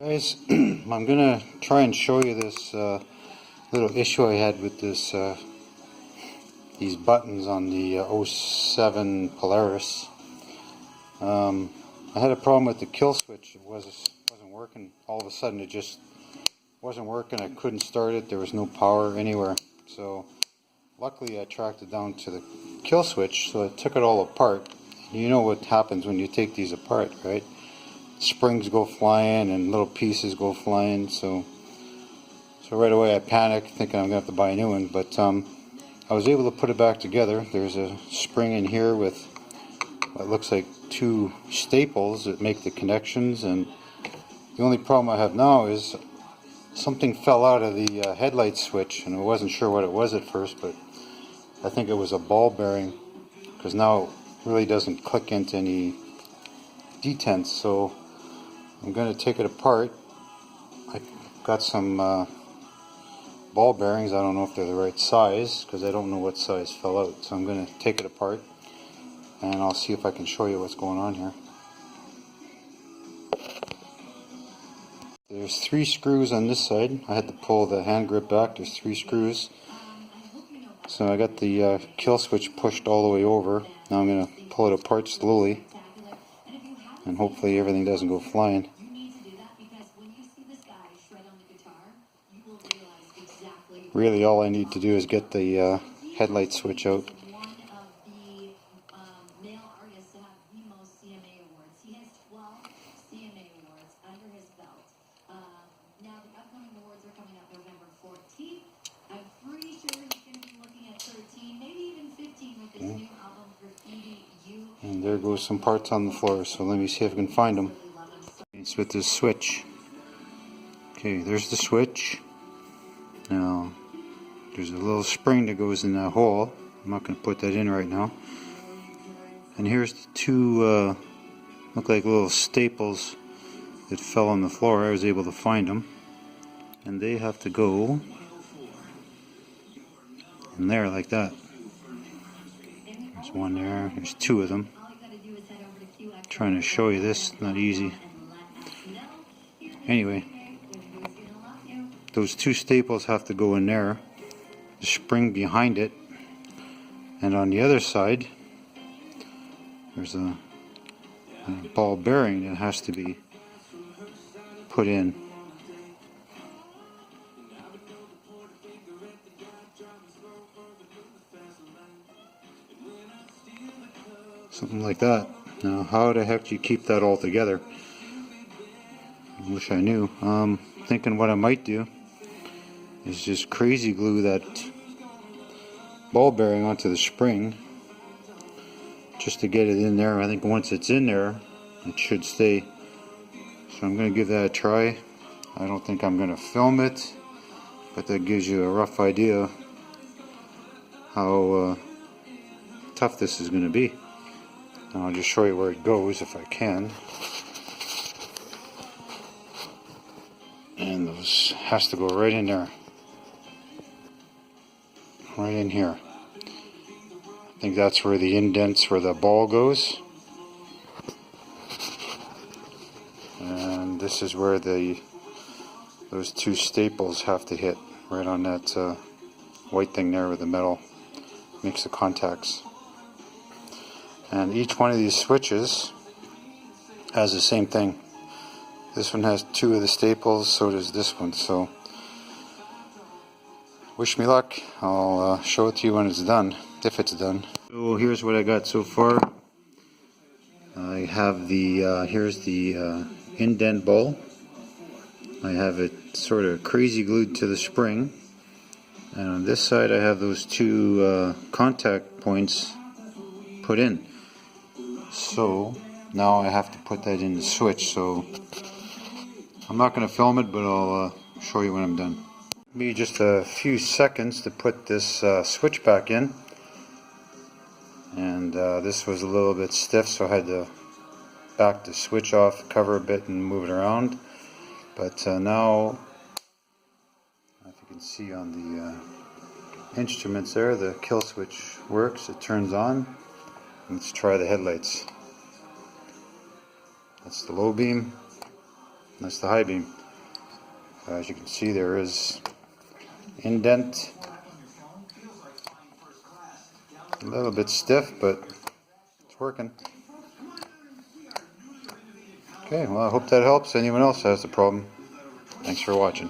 Guys, I'm gonna try and show you this little issue I had with this these buttons on the '07 Polaris. I had a problem with the kill switch. It wasn't working. All of a sudden it just wasn't working. I couldn't start it. There was no power anywhere. So luckily I tracked it down to the kill switch, so I took it all apart. You know what happens when you take these apart, right? Springs go flying and little pieces go flying, so right away I panicked thinking I'm gonna have to buy a new one, but I was able to put it back together. There's a spring in here with what looks like two staples that make the connections, and the only problem I have now is something fell out of the headlight switch, and I wasn't sure what it was at first, but I think it was a ball bearing, because now it really doesn't click into any detents. So I'm going to take it apart. I got some ball bearings. I don't know if they're the right size because I don't know what size fell out. So I'm going to take it apart and I'll see if I can show you what's going on here. There's 3 screws on this side. I had to pull the hand grip back. There's 3 screws. So I got the kill switch pushed all the way over. Now I'm going to pull it apart slowly, and hopefully everything doesn't go flying. Really all I need to do is get the headlight switch out. And there goes some parts on the floor, so let me see if I can find them. It's with this switch. Okay, there's the switch. Now, there's a little spring that goes in that hole. I'm not going to put that in right now. And here's the 2, look like little staples that fell on the floor. I was able to find them. And they have to go in there like that. There's one there. There's 2 of them. Trying to show you this, not easy. Anyway, those 2 staples have to go in there, the spring behind it, and on the other side there's a ball bearing that has to be put in. Something like that. Now how the heck do you keep that all together? I wish I knew. Thinking what I might do is just crazy glue that ball bearing onto the spring just to get it in there. I think once it's in there it should stay. So I'm going to give that a try. I don't think I'm going to film it, but that gives you a rough idea how tough this is going to be. And I'll just show you where it goes if I can. And those has to go right in there. Right in here. I think that's where the indents where the ball goes. And this is where those 2 staples have to hit, right on that white thing there with the metal makes the contacts. And each one of these switches has the same thing. This one has 2 of the staples, so does this one. So wish me luck. I'll show it to you when it's done, if it's done. So here's what I got so far. I have the here's the indent ball. I have it sort of crazy glued to the spring, and on this side I have those 2 contact points put in. So now I have to put that in the switch. So I'm not going to film it, but I'll show you when I'm done. Maybe just a few seconds to put this switch back in, and this was a little bit stiff, so I had to back the switch off, cover a bit, and move it around. But now, if you can see on the instruments there, the kill switch works. It turns on. Let's try the headlights. That's the low beam. That's the high beam. As you can see, there is indent. A little bit stiff, but it's working. Okay, well, I hope that helps anyone else has the problem. Thanks for watching.